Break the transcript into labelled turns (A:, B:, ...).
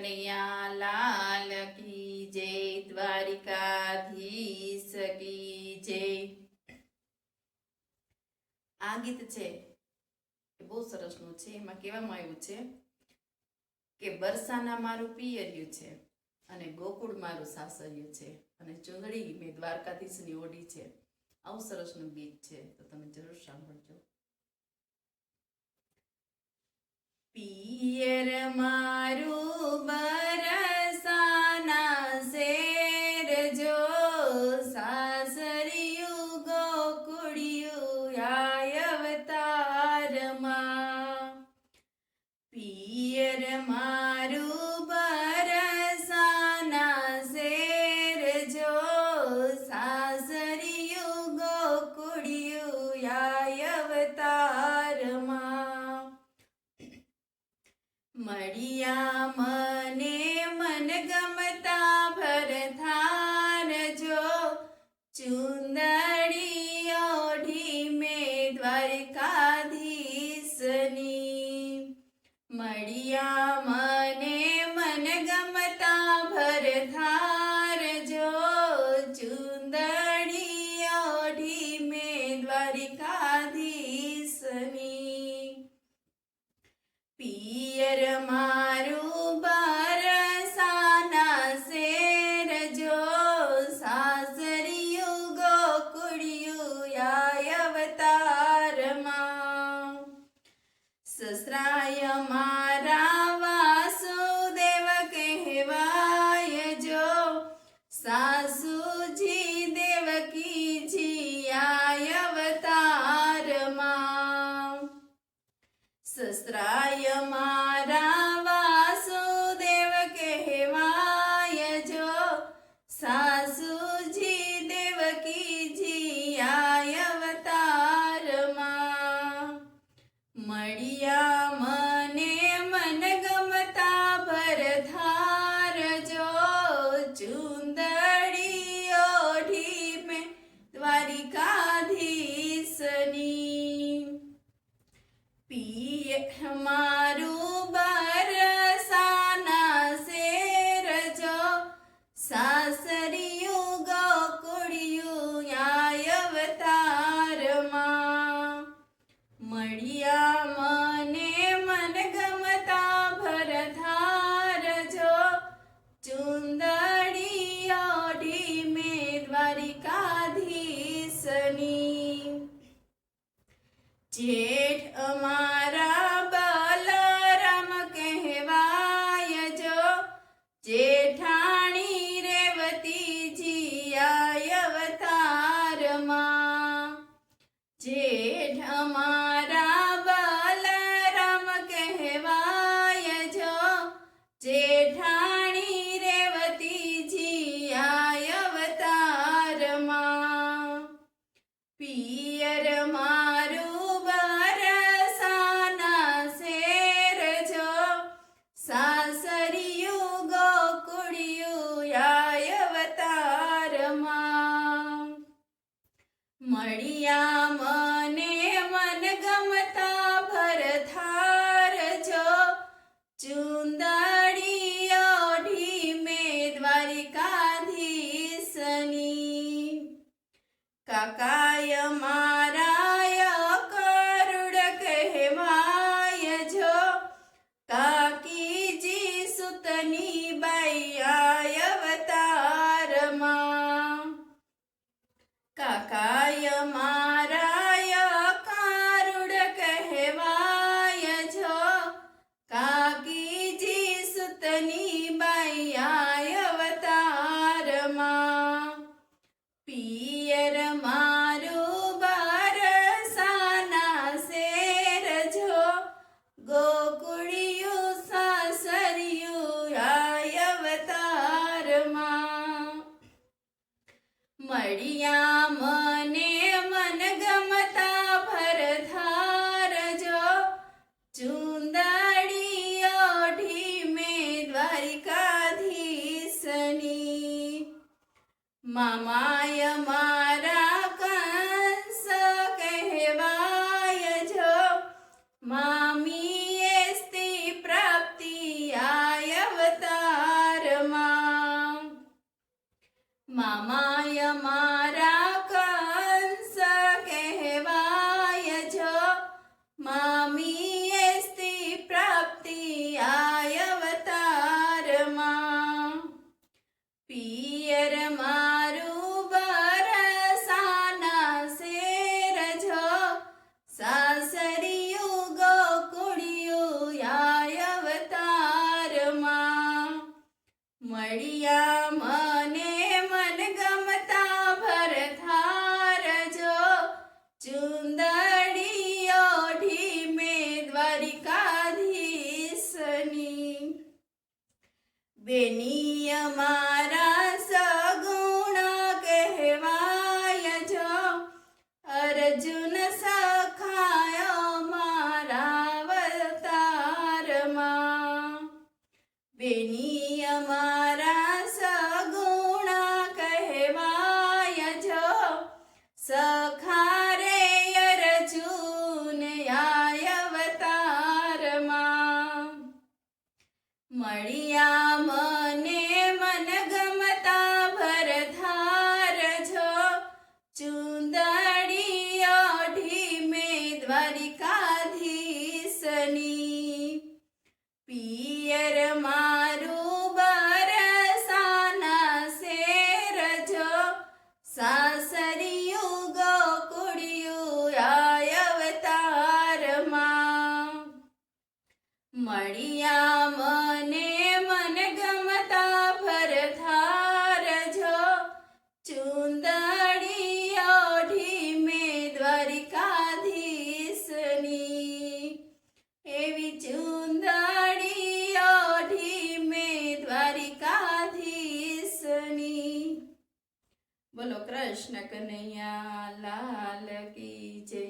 A: કનૈયા લાલ કી જય, દ્વારિકાધીશ કી જય। આ ગીત છે એ બહુ સરસનું છે। એમાં કહેવામાં આવ્યું છે કે બરસાના મારું પિયર્યું છે અને ગોકુળ મારું સાસર્યું છે અને ચુંદડી મેં દ્વારકાધીશની ઓઢી છે। આવું સરસનું ગીત છે, તો તમે જરૂર સાંભળજો। પિયર મારું બરસાના શેર જો, સાસરિયું ગોકુળિયું આય અવતારમાં। પિયર મારું બરસાના શેર જો, સાસરિયું ગોકુળિયું આય અવતારમાં। મળ્યા મને મનગમતા ભરથાર જો, ચુંદડી ઓઢી મેં દ્વારકાધીશની। મળ્યા મને મનગમતા ભરથાર જો, ચુંદડી ઓઢી મેં દ્વારકાધીશની। પિયર મારું બરસાના શેર જો, સાસરિયું ગોકુળિયું આય અવતારમાં। સસરાય મારા વાસુદેવ કહેવાય જો, સાસુજી દેવકીજી આય અવતારમાં। સસરાય મારા વાસુદેવ કહેવાય જો, સાસુજી દેવકીજી આય અવતારમાં। મળ્યા મને મનગમતા ભરથાર જો, ચુંદડી ઓઢી મેં દ્વારિકાધીશની। પિયર મારું બરસાના શેર જો, સાસરિયું ગોકુળિયું આય અવતારમાં। મળ્યા મને મનગમતા ભરથાર જો, ચુંદડી ઓઢી મેં દ્વારિકાધીશની। જેઠ અમારા બલરામ કહેવાય જો, જેઠાણી રેવતીજી આય અવતારમાં। જેઠ અમારા બલરામ કહેવાય જો, જેઠાણી રેવતીજી આય અવતારમાં। પિયર મારું બરસાના શેર જો, સાસરિયું ગોકુળિયું આય અવતારમાં। મળ્યા મને મનગમતા ભરથાર જો, ચુંદડી ઓઢી મેં દ્વારિકાધીશની। કાકાય મારાય કરુડ કહેવાય જો, કાકીજી સુતની બાઈ આય અવતારમાં। કાકાય મારાય કરુડ કહેવાય જો, કાકીજી સુતની બાઈ આય અવતારમાં। પિયર મારું બરસાના શેર જો, ગોકુળિયું સાસરિયું આય અવતારમાં। મળ્યા મને મનગમતા ભરથાર જો, ચુંદડી ઓઢી મેં દ્વારિકાધીશની। મામાય મારા કંસ કહેવાય જો, મામીએ સ્તી પ્રાપ્તિ આય અવતાર। મામાય મારા કંસ કહેવાય જો, મામીએ સ્ત્રી પ્રાપ્તિ આય અવતારમાં. પિયર મારું બરસાના શેર જો, સાસરિયું ગોકુળિયું આય અવતારમાં. મળ્યા મને મન ગમતા ભરથાર જો, ચુંદડી ઓઢી મેં દ્વારિકાધીશની. બેની અમારા સગુણ કહેવાય જો, અર્જુન સખાયો મારા અવતારમાં. બેની અમારા સગુણ કહેવાય જો, સખા રે અર્જુન આય અવતારમાં. મળ્યા મને મન ગમતા ભરથાર જો, ચુંદડી ઓઢી મેં દ્વારિકાધીશની. પિયર મારું બરસાના શેર જો, સાસરિયું ગોકુળિયું આય અવતારમાં. મળ્યા મને મન ગમતા ભરથાર જો, ચુંદડી ઓઢી મેં દ્વારિકાધીશની. એવી ચુંદડી ઓઢી મેં દ્વારિકાધીશની. બોલો કૃષ્ણ કનૈયા લાલ કી જય.